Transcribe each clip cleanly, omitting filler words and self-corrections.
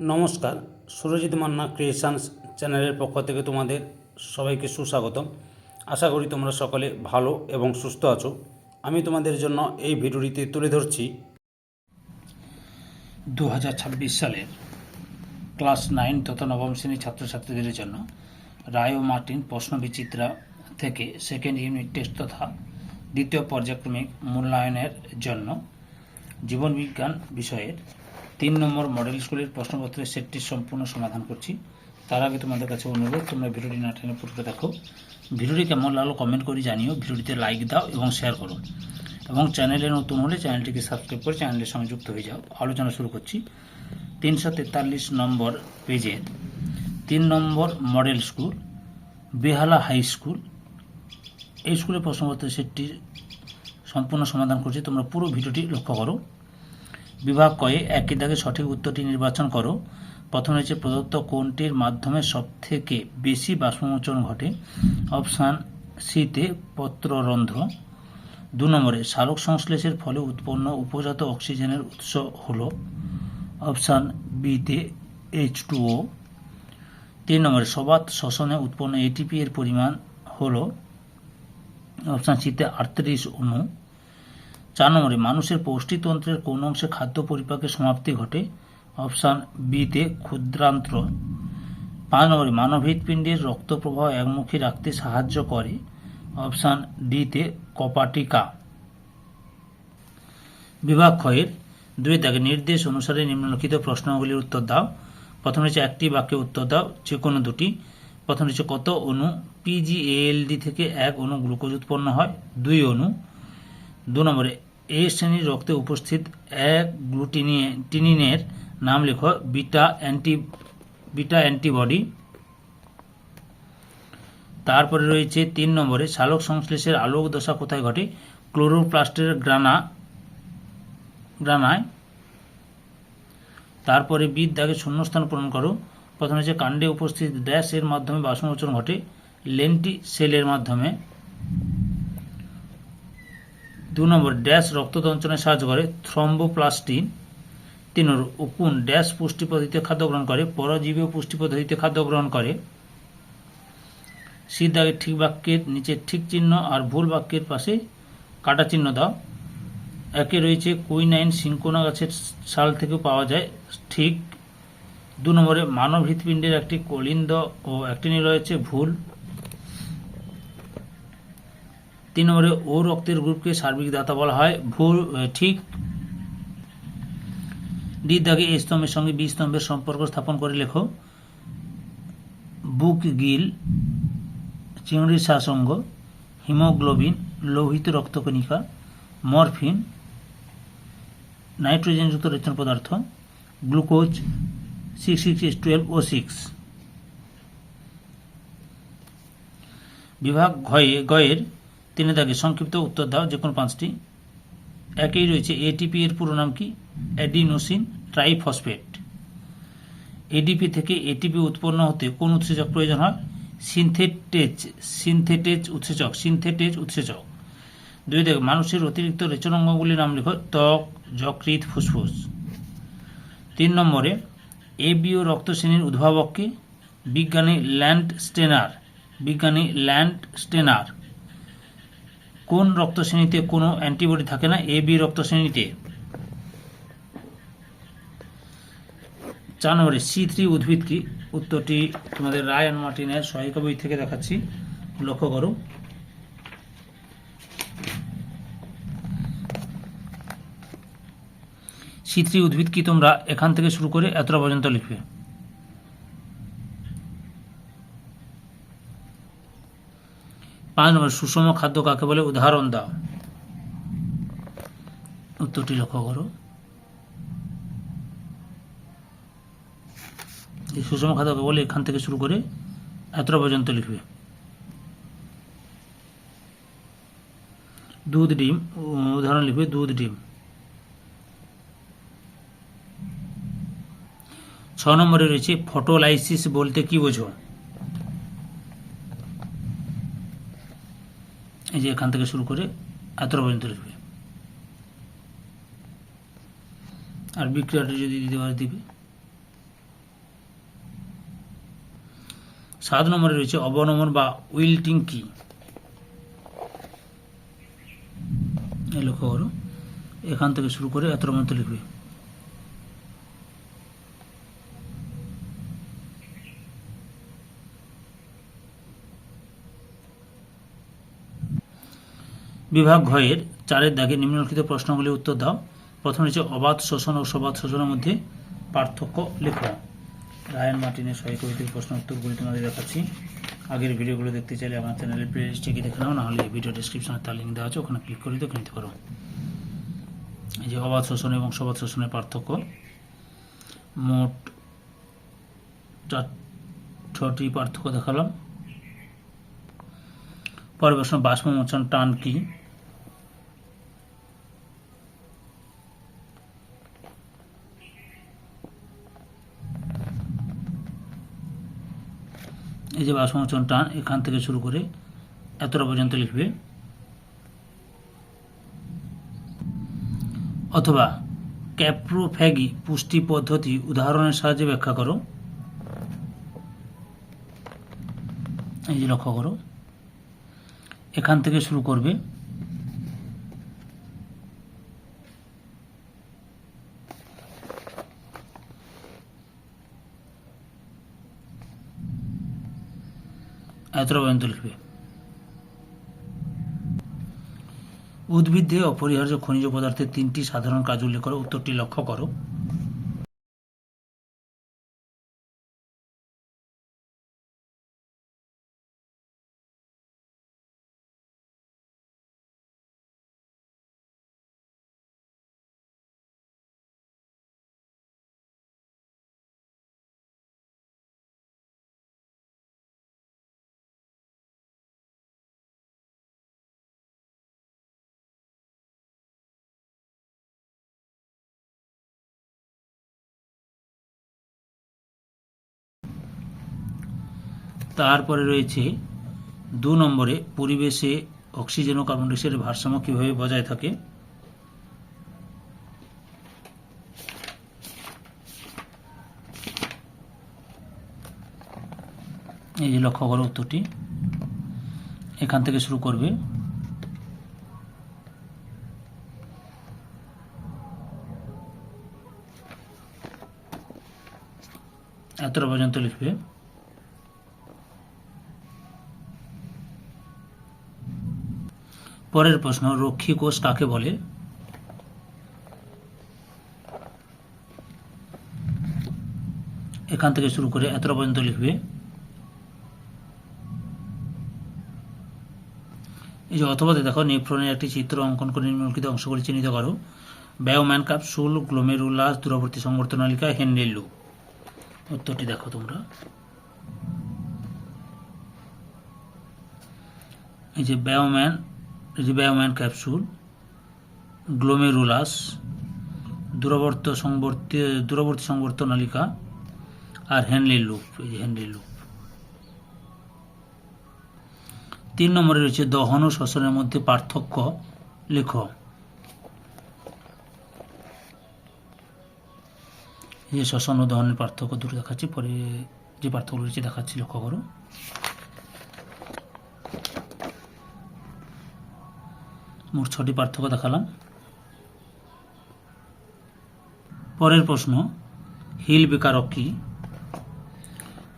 নমস্কার, সুরজিৎ মান্না ক্রিয়েশনস চ্যানেলের পক্ষ থেকে তোমাদের সবাইকে সুস্বাগতম। আশা করি তোমরা সকলে ভালো এবং সুস্থ আছো। আমি তোমাদের জন্য এই ভিডিওটিতে তুলে ধরছি 2026 সালের ক্লাস 9 তথা নবম শ্রেণীর ছাত্রছাত্রীদের জন্য রায় ও মার্টিন প্রশ্নবিচিত্রা থেকে সেকেন্ড ইউনিট টেস্ট তথা দ্বিতীয় পর্যায়ক্রমিক মূল্যায়নের জন্য জীবনবিজ্ঞান বিষয়ের 3 নম্বর মডেল স্কুলের প্রশ্নপত্রের সেটটির সম্পূর্ণ সমাধান করছি। তার আগে তোমাদের কাছে অনুরোধ, তোমরা ভিডিওটি না টেনে পুরোটা দেখো। ভিডিওটি কেমন লাগলো কমেন্ট করে জানিও, ভিডিওটিতে লাইক দাও এবং শেয়ার করো, এবং চ্যানেলে নতুন হলে চ্যানেলটিকে সাবস্ক্রাইব করে চ্যানেলের সঙ্গে যুক্ত হয়ে যাও। আলোচনা শুরু করছি। 343 নম্বর পেজের 3 নম্বর মডেল স্কুল বেহালা হাই স্কুল, এই স্কুলের প্রশ্নপত্রের সেটটির সম্পূর্ণ সমাধান করছি। তোমরা পুরো ভিডিওটি লক্ষ্য করো। বিভাগ কয়ে একই দাগে সঠিক উত্তরটি নির্বাচন করো। প্রথমে হচ্ছে প্রদত্ত কোনটির মাধ্যমে সবথেকে বেশি বাষ্পমোচন ঘটে? অপশান সিতে পত্ররন্ধ্র। 2 নম্বরে সালোক সংশ্লেষের ফলে উৎপন্ন উপজাত অক্সিজেনের উৎস হল? অপশান বিতে H2O। 3 নম্বরে সবাত শ্বসনে উৎপন্ন এটিপি এর পরিমাণ হল? অপশান সিতে 38 অণু। 4 নম্বরে মানুষের পৌষ্টিতন্ত্রের কোন অংশে খাদ্য পরিপাকের সমাপ্তি ঘটে? অপশান বিতে ক্ষুদ্রান্ত্র। 5 নম্বরে মানব হৃৎপিণ্ডের রক্ত প্রবাহ একমুখী রাখতে সাহায্য করে? অপশান ডিতে কপাটিকা। বিভাগ ক্ষয়ের 2 দাগে নির্দেশ অনুসারে নিম্নলিখিত প্রশ্নগুলির উত্তর দাও। প্রথমে হচ্ছে একটি বাক্যে উত্তর দাও, যে কোনো দুটি। প্রথম হচ্ছে কত অণু PgALD থেকে 1 অণু গ্লুকোজ উৎপন্ন হয়? 2 অণু। 2 নম্বরে এ শ্রেণীর রক্তে উপস্থিত 1 গ্লুটিনিনের নাম লেখো। Beta antibody. তারপরে রয়েছে 3 নম্বরে সালোক সংশ্লেষের আলোক দশা কোথায় ঘটে? ক্লোরোপ্লাস্টের গ্রানায়। তারপরে বিদ দাগে শূন্যস্থান পূরণ করো। প্রথমে হচ্ছে কাণ্ডে উপস্থিত ড্যাশ এর মাধ্যমে বাষ্পমোচন ঘটে? লেন্টিসেলের মাধ্যমে। 2 নম্বর ড্যাশ রক্তদঞ্চনে সাহায্য করে? থ্রম্বোপ্লাস্টিন। 3 নম্বর উকুন ড্যাশ পুষ্টি পদ্ধতিতে খাদ্য গ্রহণ করে? পরজীবী পুষ্টি পদ্ধতিতে খাদ্য গ্রহণ করে। সি দাগে ঠিক বাক্যের নিচে ঠিক চিহ্ন আর ভুল বাক্যের পাশে কাটা চিহ্ন দাও। একে রয়েছে কুইনাইন সিনকোনা গাছের ছাল থেকে পাওয়া যায়, ঠিক। 2 নম্বরে মানব হৃৎপিণ্ডের একটি কলিন্দ ও অ্যাক্টিনি রয়েছে, ভুল। 3 নম্বরে ও রক্তের গ্রুপকে সার্বিক দাতা বলা হয়, ভুল, ঠিক। ডি দাগে এ স্তম্ভের সঙ্গে বি স্তম্ভের সম্পর্ক স্থাপন করে লেখো। বুক গিল, চিংড়ির শ্বাসঙ্গ, হিমোগ্লোবিন, লোহিত রক্তকণিকা, মরফিন, নাইট্রোজেনযুক্ত রেচন পদার্থ, গ্লুকোজ 6,6,12O6। বিভাগ গয়ের 3 দাগে সংক্ষিপ্ত উত্তর দাও, যে কোনো 5টি। একই রয়েছে এটিপি এর পুরো নাম কি? Adenosine triphosphate. এডিপি থেকে এটিপি উৎপন্ন হতে কোন উৎসেচক প্রয়োজন হয়? সিনথেটেজ উৎসেচক। 2 দাগে মানুষের অতিরিক্ত রেচন অঙ্গগুলির নাম লেখো। ত্বক, যকৃৎ, ফুসফুস। 3 নম্বরে এ বি ও রক্ত শ্রেণীর উদ্ভাবককে? বিজ্ঞানী ল্যান্ডস্টেনার। কোন রক্ত শ্রেণীতে কোনো অ্যান্টিবডি থাকে না? এ বি রক্ত শ্রেণীতে। 4 নম্বরে C3 উদ্ভিদ কি? উত্তরটি তোমাদের রায় অ্যান্ড মার্টিনের সহায়িকা বই থেকে দেখাচ্ছি, লক্ষ্য করো। C3 উদ্ভিদ কি? তোমরা এখান থেকে শুরু করে এতটা পর্যন্ত লিখবে। 5 নম্বর সুষম খাদ্য কাকে বলে? উদাহরণ দাও। উত্তরটি লক্ষ্য করো। এই সুষম খাদ্য কাকে বলে এখান থেকে শুরু করে এতটা পর্যন্ত লিখবে। দুধ, ডিম, উদাহরণ লিখবে দুধ, ডিম। 6 নম্বরে রয়েছে ফটোলাইসিস বলতে কি বোঝো? এই যে এখান থেকে শুরু করে এতটা পর্যন্ত লিখবে। আর বিক্রিয়াটা যদি দিতে পারে দিবে। 7 নম্বরে রয়েছে অবনমন বা উইল্টিং কি। এই লক্ষ্য করো, এখান থেকে শুরু করে এত পর্যন্ত লিখবে। বিভাগ ঘয়ের 4-এর দাগে নিম্নলিখিত প্রশ্নগুলির উত্তর দাও। প্রথম হচ্ছে অবাধ শোষণ ও সবাধ শোষণের মধ্যে পার্থক্য লেখো। রায়ান মার্টিনের সহায়িকাভিত্তিক প্রশ্ন উত্তরগুলি তোমাদের দেখাচ্ছি। আগের ভিডিওগুলো দেখতে চাইলে আমার চ্যানেলের প্লেলিস্টে গিয়ে দেখে নাও, নাহলে এই ভিডিও ডিসক্রিপশনে তার লিঙ্ক দেওয়া আছে, ওখানে ক্লিক করে দেখে নিতে পারো। এই যে অবাধ শোষণ এবং সবাধ শোষণের পার্থক্য, মোট 6টি পার্থক্য দেখালাম। পরের প্রশ্ন বাষ্পমোচন টান কি। এই যে বাষ্পমোচন টান, এখান থেকে শুরু করে এতটা পর্যন্ত লিখবে। অথবা ক্যাপ্রোফ্যাগি পুষ্টি পদ্ধতি উদাহরণের সাহায্যে ব্যাখ্যা করো। এই যে লক্ষ্য করো, এখান থেকে শুরু করবে। এতটা পর্যন্ত লিখবে। উদ্ভিদে অপরিহার্য খনিজ পদার্থের 3টি সাধারণ কাজ উল্লেখ করো। উত্তরটি লক্ষ্য করো। তারপরে রয়েছে 2 নম্বরে পরিবেশে অক্সিজেন ও কার্বন ডাইঅক্সাইডের ভারসাম্য কিভাবে বজায় থাকে। এই যে লক্ষ্য করো উত্তরটি, এখান থেকে শুরু করবে। এতটা পর্যন্ত লিখবে। পরের প্রশ্ন রক্ষী কোষ কাকে বলে। এখান থেকে শুরু করে এতটা পর্যন্ত লিখবে। এই যে অথবাতে দেখো, নেফ্রনের একটি চিত্র অঙ্কন করে নিম্নলিখিত অংশগুলি চিহ্নিত করো। বায়োম্যান ক্যাপসুল, গ্লোমেরুলাস, দূরবর্তী সংবর্তনালিকা, হেনরির লুপ। উত্তরটি দেখো তোমরা। এই যে বায়োম্যান ক্যাপসুল, গ্লোমেরুলাস, দূরবর্তী সংবর্তনালিকা আর হেনরির লুপ। এই যে হেনরির লুপ। 3 নম্বরে রয়েছে দহন ও শ্বসনের মধ্যে পার্থক্য লেখো। এই যে শ্বসন ও দহনের পার্থক্য দুটো দেখাচ্ছি, পরে যে পার্থক্য রয়েছে দেখাচ্ছি, লক্ষ্য করো। মোট 6টি পার্থক্য দেখালাম। পরের প্রশ্ন হিল বিকারক কি।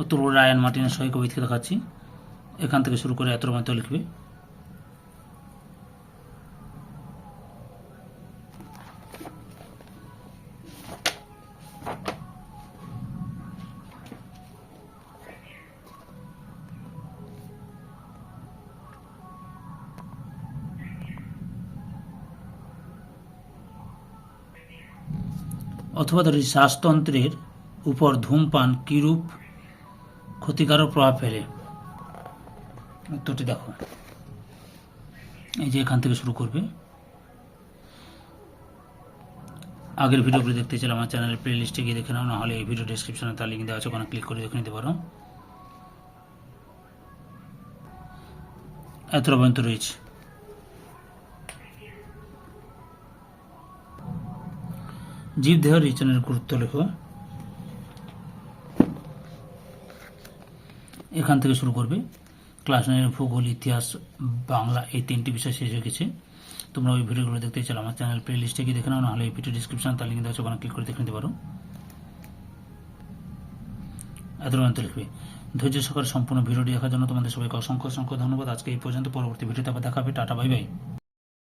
উত্তর রায়ান মার্টিনের সহায়িকাভিত্তিক দেখাচ্ছি। এখান থেকে শুরু করে এতটা পর্যন্ত লিখবে। অথবা ধরি শ্বাসতন্ত্রের উপর ধূমপান কিরূপ ক্ষতিকারক প্রভাব ফেলে। উত্তরটি দেখো। এই যে এখান থেকে শুরু করবে। আগের ভিডিওগুলো দেখতে চাইলে আমার চ্যানেলের প্লে লিস্টে গিয়ে দেখে নাও, নাহলে এই ভিডিও ডিসক্রিপশনে তার লিঙ্ক দেওয়া আছে, ওখানে ক্লিক করে দেখে নিতে পারো। এতটা পর্যন্ত রয়েছে। জীবদেহ রিচনের গুরুত্ব লেখো। এখান থেকে শুরু করবে। ক্লাস 9 ভূগোল, ইতিহাস, বাংলা এই 3টি বিষয় শেষ হয়ে গেছে। তোমরা ওই ভিডিওগুলো দেখতে চাইলে আমার চ্যানেল প্লে লিস্টে গিয়ে দেখে নাও, নাহলে এই ভিডিও ডিসক্রিপশন তার লিঙ্ক দেওয়া আছে, ওখানে ক্লিক করে দেখে নিতে পারো। এত লিখবে। ধৈর্য সহকারে সম্পূর্ণ ভিডিওটি দেখার জন্য তোমাদের সবাইকে অসংখ্য অসংখ্য ধন্যবাদ। আজকে এই পর্যন্ত, পরবর্তী ভিডিওতে আবার দেখা হবে। Tata, bye bye.